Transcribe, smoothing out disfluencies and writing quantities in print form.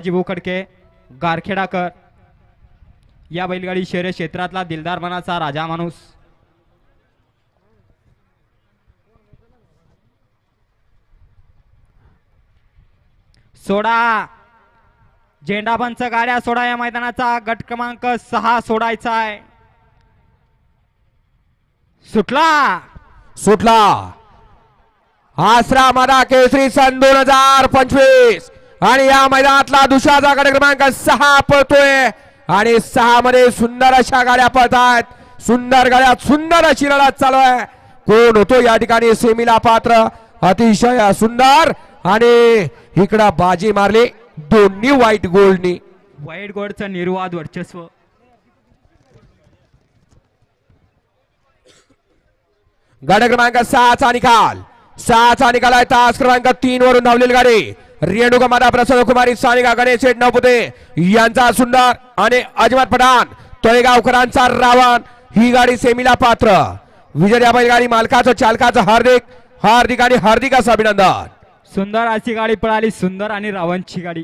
जीवू खडके गारखेडाकर या बैलगाडी शर्यत क्षेत्रातला दिलदार मनाचा राजा माणूस सोडा झेंडा पंच गाड्या सोडा या मैदानाचा गट क्रमांक 6 सोडायचा आहे सुटला आसरा मादा केसरी सन 2025 आणि या मैदानातला दुसरा गट क्रमांक 6 पळतोय आणि 6 मध्ये सुंदर अशा गाड्या पळतात सुंदर गाड्यात सुंदर अशी लढत चालू आहे कोण होतो या ठिकाणी सेमीला पात्र अतिशय सुंदर आणि इकडे बाजी मारली दोन्ही व्हाईट गोल्डचं निर्वाद वर्चस्व गट क्रमांक 6चा निकाल आहे तास क्रमांक 3 वरून धावलेली गाडी रेणुका माता प्रसन्न कुमारी सानिका गणेश नवपुते यांचा सुंदर आणि अजमत पठाण तळेगावकरांचा रावण ही गाडी सेमीला पात्र विजय या बैलगाडी मालकाचं चालकाचं हार्दिक आणि हार्दिक असं अभिनंदन सुंदर अशी गाडी पळाली सुंदर आणि रावणची गाडी